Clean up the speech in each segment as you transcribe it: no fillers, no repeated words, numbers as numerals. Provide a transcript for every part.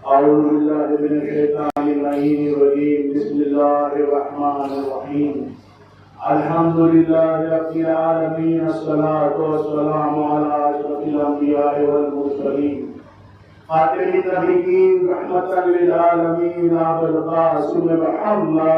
أعوذ بالله من الشيطان اللعين الرجيم. بسم الله الرحمن الرحيم. الحمد لله رب العالمين. الصلاة والسلام على أشرف الأنبياء والمرسلين خاتم النبيين رحمة للعالمين أبو القاسم محمد.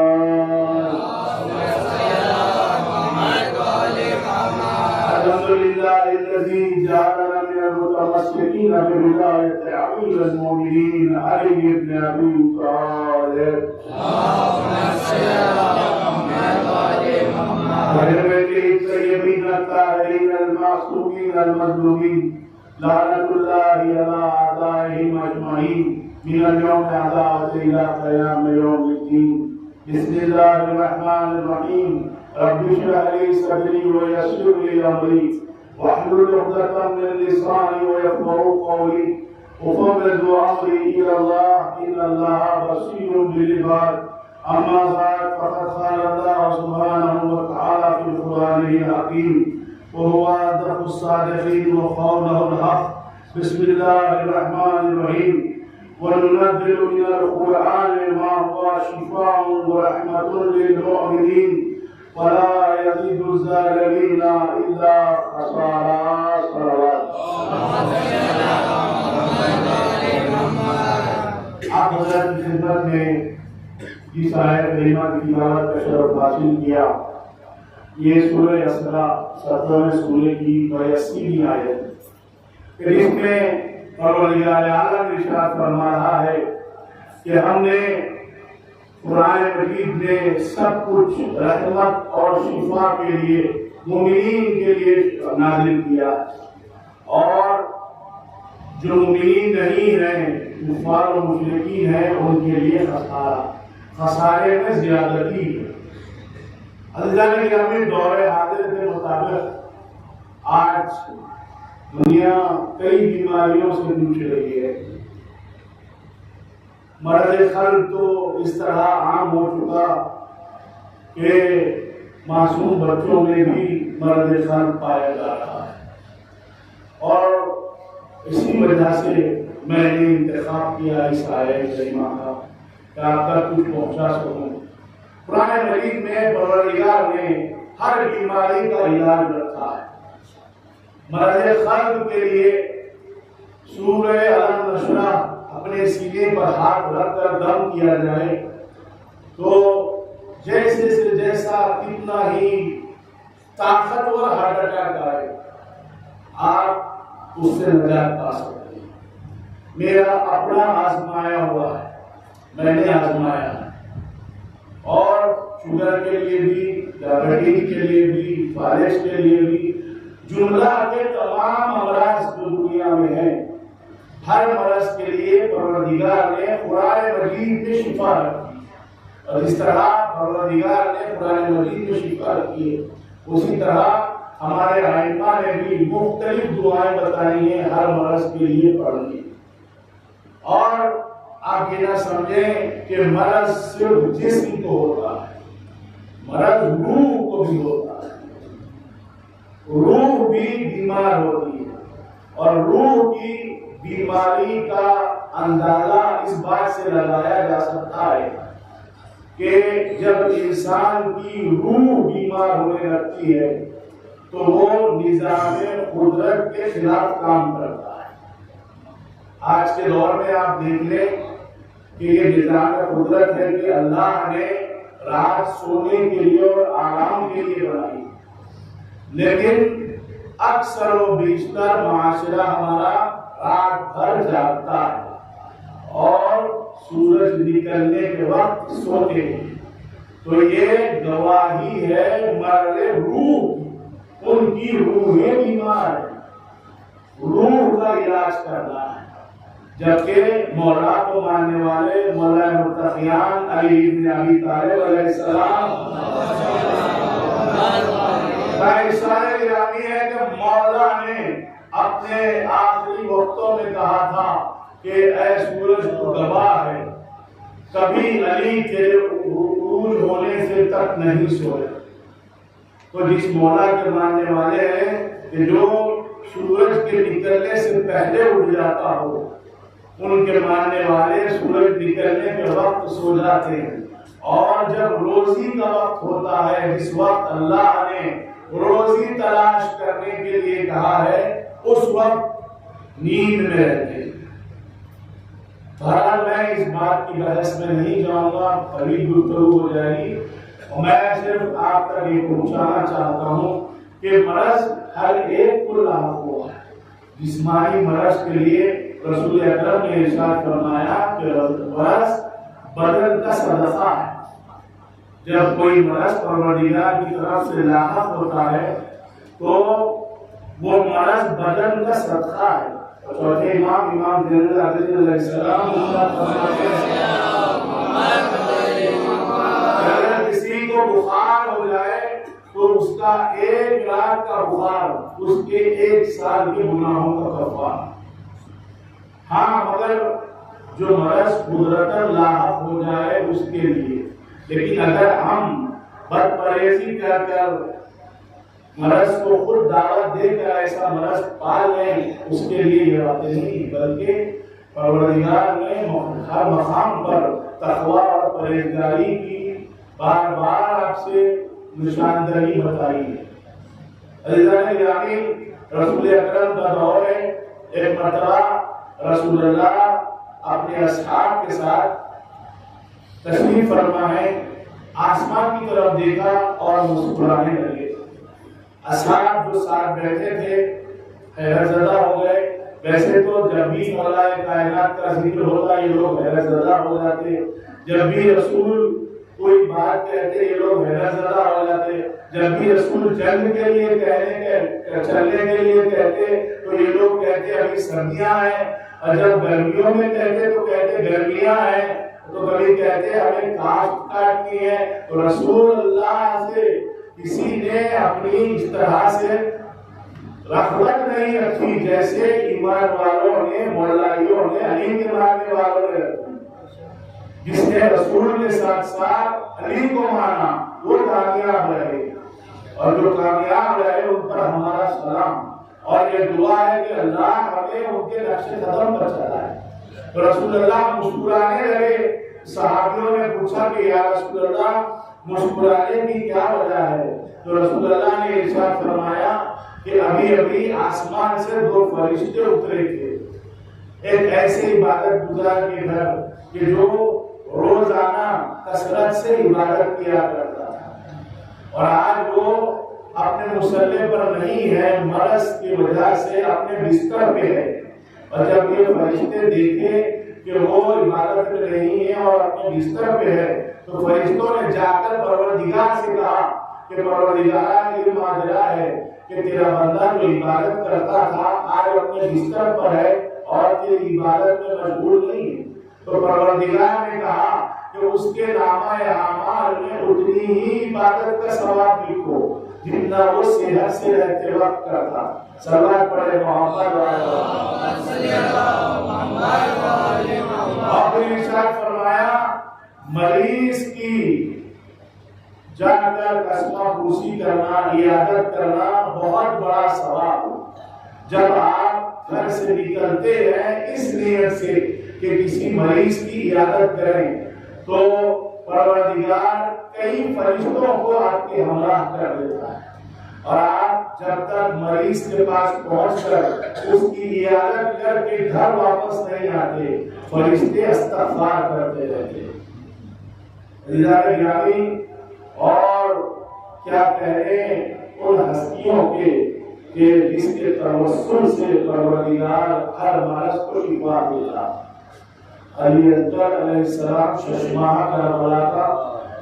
الحمد لله الذي جعلنا من المتمسكين بهداية أمير المؤمنين علي بن أبي طالب. وعلى بيته الطيبين الطاهرين المعصومين المظلومين لعنة الله على أعدائهم أجمعين من اليوم عداوة إلى قيام يوم الدين. بسم الله الرحمن الرحيم. رب اشرح لي صدري ويسر لي أمري واحلل عقدة من لساني ويفقهوا قولي وفوض أمري إلى الله إن الله بصير بالعباد. أما بعد فقد قال الله سبحانه وتعالى في قرآنه الحكيم وهو أصدق الصادقين وقوله الحق. بسم الله الرحمن الرحيم. وننزل من القرآن ما هو شفاء ورحمة للمؤمنين ولا يزيد الظالمين إلا خسارا. صلوات. آپ حضرت کی خدمت میں جس آیت کریمہ کی تلاوت کا شرف حاصل کیا، یہ سورہ اسراء 17ویں سورہ کی 82ویں آیت، پھر اس میں پروردگار عالم ارشاد فرما رہا ہے کہ ہم نے قرآن مجید میں سب کچھ رحمت اور شفا کے لیے مومنین کے لیے نازل کیا، اور جو مومنین نہیں ہیں، کفار و مشرکین ہیں، ان کے لیے خسارے میں زیادتی ہے۔ اللہ نے ہمیں دور حاضر کے مطابق آج دنیا کئی بیماریوں سے جوجھ رہی ہے۔ مرض قلب تو اس طرح عام ہو چکا کہ معصوم بچوں میں بھی مرض قلب پایا جا رہا ہے، اور اسی وجہ سے میں نے انتخاب کیا اس آیت کریمہ کا کہ آپ تک کچھ پہنچا سکوں۔ قرآن مجید میں پروردگار نے ہر بیماری کا علاج رکھا ہے۔ مرض قلب کے لیے سورہ الم نشرح اپنے سینے پر ہاتھ رکھ کر دم کیا جائے تو جیسے سے جیسا کتنا ہی طاقتور ہارٹ اٹیک آئے، آپ اس سے نجات پا سکتے ہیں۔ میرا اپنا آزمایا ہوا ہے، میں نے آزمایا ہے، اور شوگر کے لیے بھی، ڈائبٹیز کے لیے بھی، فالج کے لیے بھی، جملہ کے تمام امراض جو دنیا میں ہیں، ہر مرض کے لیے پروردگار نے قرآن مجید میں شفا رکھی، اور اس طرح پروردگار نے قرآن مجید میں شفا رکھی ہے، اسی طرح ہمارے ائمہ نے بھی مختلف دعائیں بتائی ہیں ہر مرض کے لیے پڑھنی۔ اور آپ یہ نہ سمجھیں کہ مرض صرف جسم کو ہوتا ہے، مرض روح کو بھی ہوتا ہے، روح بھی بیمار ہوتی ہے، اور روح کی بیماری کا اندازہ اس بات سے لگایا جا سکتا ہے کہ جب انسان کی روح بیمار ہونے لگتی ہے تو وہ نظام قدرت کے خلاف کام کرتا ہے۔ آج کے دور میں آپ دیکھ لیں کہ یہ نظام قدرت ہے کہ اللہ نے رات سونے کے لیے اور آرام کے لیے بنائی، لیکن اکثر و بیشتر معاشرہ ہمارا رات بھر جاگتا ہے اور سورج نکلنے کے وقت سوتے ہیں، تو یہ گواہی ہے مرد روح، ان کی روحیں بیمار ہیں، روح کا علاج کرنا ہے۔ جبکہ مولا کو ماننے والے مولا متقیان علی بن ابی طالب علیہ السلام کا ارشاد گرامی ہے کہ مولا نے اپنے آخری وقتوں میں کہا تھا کہ اے سورج تو گواہ ہے، کبھی علی کے عروج ہونے سے تک نہیں سوئے۔ تو جس مولا کے ماننے والے ہیں کہ جو سورج کے نکلنے سے پہلے اٹھ جاتا ہو، ان کے ماننے والے سورج نکلنے کے وقت سو جاتے ہیں، اور جب روزی کا وقت ہوتا ہے، جس وقت اللہ نے روزی تلاش کرنے کے لیے کہا ہے، اس وقت نیند میں رہتے ہیں۔ بہرحال میں اس بات کی بحث میں نہیں جاؤں گا، ابھی گفتگو ہو جائے گی، اور میں صرف آپ تک یہ پہنچانا چاہتا ہوں کہ مرض ہر ایک کو لاحق ہوا ہے۔ جسمانی مرض کے لیے رسول اکرم نے ارشاد فرمایا کہ مرض بدن کا صدقہ ہے۔ جب کوئی مرض پروردگار کی طرف سے لاحق ہوتا ہے تو وہ مرض بدن کا صدقہ ہے۔ چوتھے امام زین العابدین علیہ السلام اگر کسی کو بخار ہو جائے تو اس کا 1 رات کا بخار اس کے 1 سال کے گناہوں کا کفارہ۔ ہاں، مگر جو مرض قدرتاً لاحق ہو جائے اس کے لیے، لیکن اگر ہم بد پرہیزی کر کر مرض کو خود دعوت دے کر ایسا مرض پال لیں، اس کے لیے یہ باتیں نہیں، بلکہ پروردگار نے ہر مقام پر تقویٰ اور پرہیزگاری کی بار بار آپ سے نشاندہی بتائی ہے۔ عزیزان گرامی، رسول اکرم کا دور ہے، ایک مرتبہ رسول اللہ اپنے اصحاب کے ساتھ تشریف فرما ہے، آسمان کی طرف دیکھا اور مسکرانے لگے۔ اصحاب جو ساتھ بیٹھے تھے حیرت زدہ ہو گئے۔ ویسے تو جب بھی مولا کائنات کا ذکر ہوتا یہ لوگ حیرت زدہ ہو جاتے، جب بھی رسول کوئی بات کہتے یہ لوگ حیرت زدہ ہو جاتے، جب بھی رسول جنگ کے لیے چلنے کے لیے کہتے تو یہ لوگ کہتے ابھی سردیاں ہیں، اور جب گرمیوں میں کہتے تو کہتے گرمیاں ہیں، تو کبھی کہتے ہمیں کاشت کاٹنی ہے۔ تو رسول اللہ سے کسی نے اپنی اس طرح سے رغبت نہیں رکھی جیسے ایمان والوں نے، مولائیوں نے، علی کے ماننے والوں نے رکھی۔ جس نے رسول کے ساتھ ساتھ علی کو مانا وہ کامیاب رہے، اور جو کامیاب رہے ان پر ہمارا سلام، اور یہ دعا ہے کہ اللہ ہمیں ان کے نقش قدم پر چلائے۔ تو رسول اللہ مسکرانے لگے۔ صحابیوں نے پوچھا کہ یا رسول اللہ مسکرانے کی کیا وجہ ہے؟ تو رسول اللہ نے ارشاد فرمایا کہ ابھی ابھی آسمان سے 2 فرشتے اترے تھے، ایک ایسے عبادت گزار کے گھر کہ جو روزانہ کثرت سے عبادت کیا کرتا تھا، اور آج وہ اپنے مصلی پر نہیں ہے، مرض کی وجہ سے اپنے بستر پہ ہے۔ اور جب یہ فرشتے دیکھے کہ وہ عبادت میں نہیں ہے اور اپنے بستر پہ ہے تو فرشتوں نے جا کر پروردگار سے کہا کہ پروردگار یہ ماجرا ہے کہ تیرا بندہ جو عبادت کرتا تھا آج اپنے بستر پر ہے اور تیری عبادت میں مشغول نہیں ہے۔ تو پروردگار نے کہا کہ اس کے نامہ اعمال میں اتنی ہی عبادت کا ثواب لکھو جتنا وہ صحت سے رہتے وقت کرتا۔ صلوات پڑھے محمد اور ارشاد فرمایا مریض کی جا کر قسمہ پوشی کرنا، عیادت کرنا بہت بڑا ثواب۔ جب آپ گھر سے نکلتے ہیں اس نیت سے کہ کسی مریض کی عیادت کریں تو پروردگار کئی فرشتوں کو آپ کے ہمراہ کر دیتا ہے، اور آپ جب تک مریض کے پاس پہنچ کر اس کی عیادت کر کے گھر واپس نہیں آتے فرشتے استغفار کرتے رہتے۔ گرامی، اور کیا کہنے ان ہستیوں کے کہ جس کے توسل سے پروردگار ہر مرض کو شفا دیتا۔ علی اکبر علیہ السلام ششماہ کربلا کا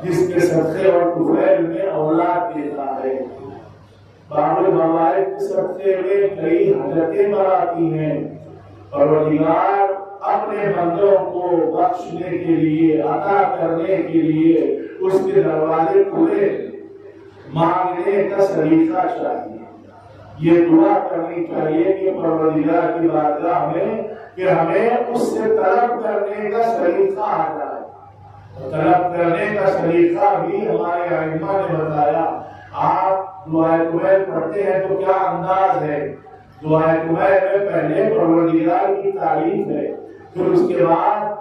جس کے صدقے اور طفیل میں اولاد دیتا ہے۔ باب الموائد کے صدقے میں کئی حاجتیں بڑھاتی ہیں۔ پروردگار اپنے بندوں کو بخشنے کے لیے، عطا کرنے کے لیے اس کے دروازے کھلے، مانگنے کا سلیقہ چاہیے، یہ دعا کرنی چاہیے کہ پروردگار کی بارگاہ میں کہ ہمیں اس سے طلب کرنے کا سلیقہ آ جائے۔ طلب کرنے کا سلیقہ بھی ہمارے ائمہ نے بتایا۔ آپ دعائے قبیل پڑھتے ہیں تو کیا انداز ہے؟ دعائے کمیر میں پہلے پروردگار کی تعریف ہے، پھر اس کے بعد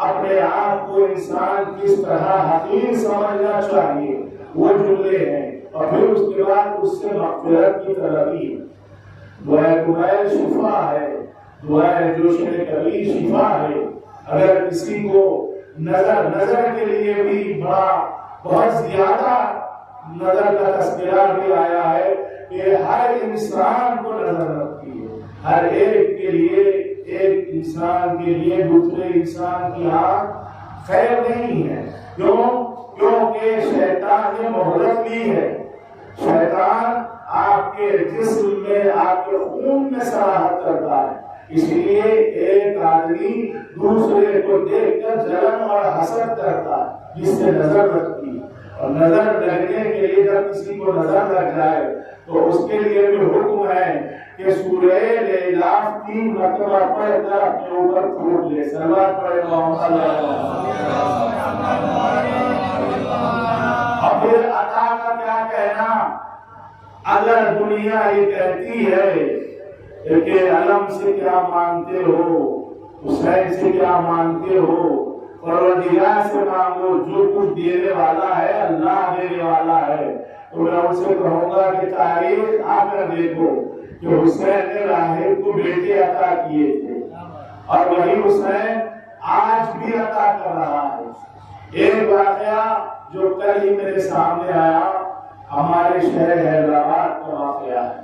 اپنے آپ کو انسان کس طرح حقیر سمجھنا چاہیے وہ جملے ہیں، اور پھر اس کے بعد اس سے مغفرت کی طلبی ہے۔ دعائے کمیر شفا ہے، دعائے جوش کبیر شفا ہے۔ اگر کسی کو نظر کے لیے بھی بہت زیادہ نظر کا تذکرہ بھی آیا ہے کہ ہر انسان کو نظر رکھتی ہے، ہر ایک کے لیے، ایک انسان کے لیے دوسرے انسان کی آنکھ خیر نہیں ہے۔ کیونکہ شیطان نے مہلت لی ہے، شیطان آپ کے جسم میں، آپ کے خون میں سراحت کرتا ہے، اس لیے ایک آدمی دوسرے کو دیکھ کر جلن اور حسد کرتا ہے جس سے نظر رکھتی ہے، اور نظر لگنے کے لیے جب کسی کو نظر لگ جائے تو اس کے لیے بھی حکم ہے کہ سورہ الاعراف 3 مرتبہ پڑھ کر اپنے اوپر پھوٹ لے۔ صلوات پڑھے محمد صلی اللہ علیہ وسلم۔ اور پھر عطا کا کیا کہنا؟ اگر دنیا یہ کہتی ہے کہ علم سے کیا مانتے ہو، حسین سے کیا مانتے ہو، پروردگار سے مانگو، جو کچھ دینے والا ہے اللہ دینے والا ہے، تو میں ان سے کہوں گا کہ تاریخ آ کر دیکھو کہ حسین نے راہب کو بیٹے عطا کیے تھے، اور وہی حسین آج بھی عطا کر رہا ہے۔ ایک واقعہ جو کل ہی میرے سامنے آیا، ہمارے شہر حیدرآباد کا واقعہ ہے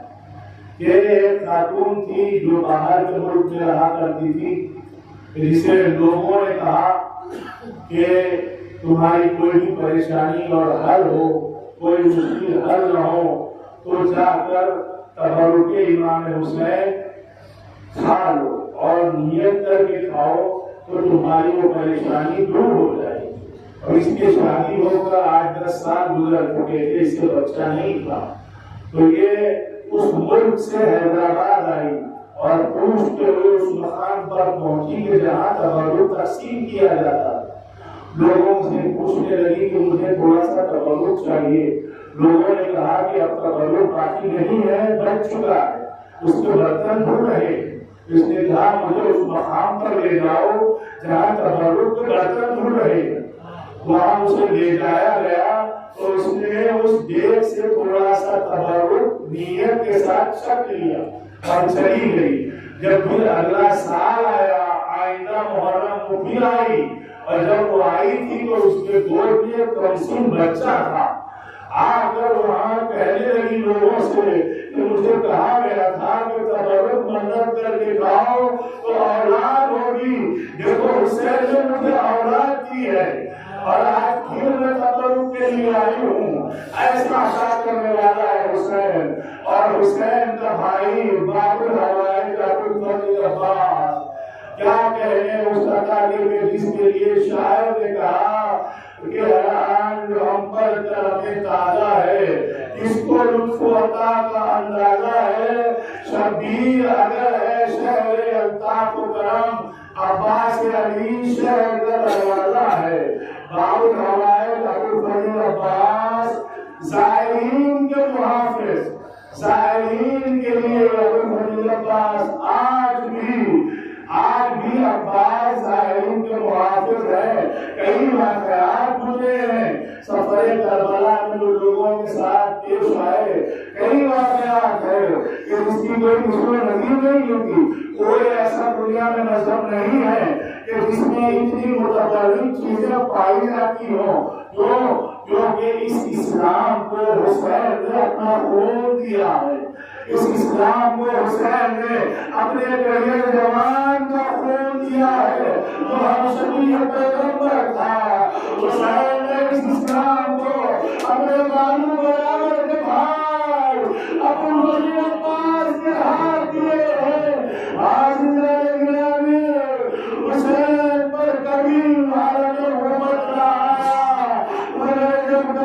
کہ ایک خاتون تھی جو باہر کے ملک میں رہا کرتی تھی، جسے لوگوں نے کہا کہ تمہاری کوئی بھی پریشانی اور حل ہو، کوئی مشکل حل نہ ہو تو جا کر تبرک امام حسین کھا لو، اور نیت کر کے کھاؤ تو تمہاری وہ پریشانی دور ہو جائے گی۔ اور اس کی شادی ہو کر 8-10 سال گزر چکے تھے، اس سے بچہ نہیں تھا، تو یہ اس ملک سے حیدرآباد آئی اور پوچھتے ہوئے اس مقام پر پہنچی کہ جہاں تبرک تقسیم کیا جاتا ہے۔ لوگوں سے پوچھنے لگی کہ مجھے تھوڑا سا تبرک چاہیے۔ لوگوں نے کہا کہ اب تبرک باقی نہیں ہے، بچ چکا ہے، اس کے برتن دھل رہے۔ اس نے کہا مجھے اس مقام پر لے جاؤ جہاں تبرک کے برتن دھل رہے ہیں۔ وہاں اسے لے جایا گیا تو اس نے اس دیگ سے تھوڑا سا تبرک نیت کے ساتھ چھک لیا اور چلی گئی۔ جب پھر اگلا سال آیا، آئندہ محرم وہ پھر آئی، اور جب وہ آئی تھی تو اس کے گود میں ایک کمسن بچہ تھا۔ آ کر وہاں کہنے لگی لوگوں سے کہ مجھے کہا گیا تھا کہ تبرک منت کر کے کھاؤ تو اولاد ہوگی، دیکھو حسین نے مجھے اولاد دی ہے، اور آج پھر میں تبرک کے لیے آئی ہوں۔ ایسا عطا کرنے والا ہے حسین، اور حسین کا بھائی باب الحوائج ابوالفضل عباس کیا کہنے اس عطا کے جس کے لیے شاعر نے کہا کہ حیران جو ہم پر کرم تازہ ہے، اس کو لطف عطا کا اندازہ ہے، شبیر اگر ہے شہر الطاف و کرم، عباس علی شہر کا دروازہ ہے۔ باب الحوائج ابوالفضل عباس زائرین کے محافظ، زائرین کے لیے ابوالفضل عباس آج بھی عباس زائرین کے محافظ ہے۔ کئی واقعات گزرے ہیں سفر کربلا میں جو لوگوں کے ساتھ پیش آئے، کئی واقعات ہے کہ اس کی کوئی مثل نظیر نہیں ہوتی۔ کوئی ایسا دنیا میں مذہب نہیں ہے کہ جس میں اتنی متفرق چیزیں پائی جاتی ہوں جو کہ اس اسلام کو حسین نے اپنا خون دیا ہے، اس اسلام کو حسین نے اپنے کریئر جوان کا خون دیا ہے، جو ہم شبیہ پیغمبر تھا۔ حسین نے اس اسلام کو اپنے بانو برابر کے بھائی ابوالفضل عباس کے ہاتھ دیے ہیں۔ حسین پر کبھی بھارت حکومت نہ آیا، مگر جب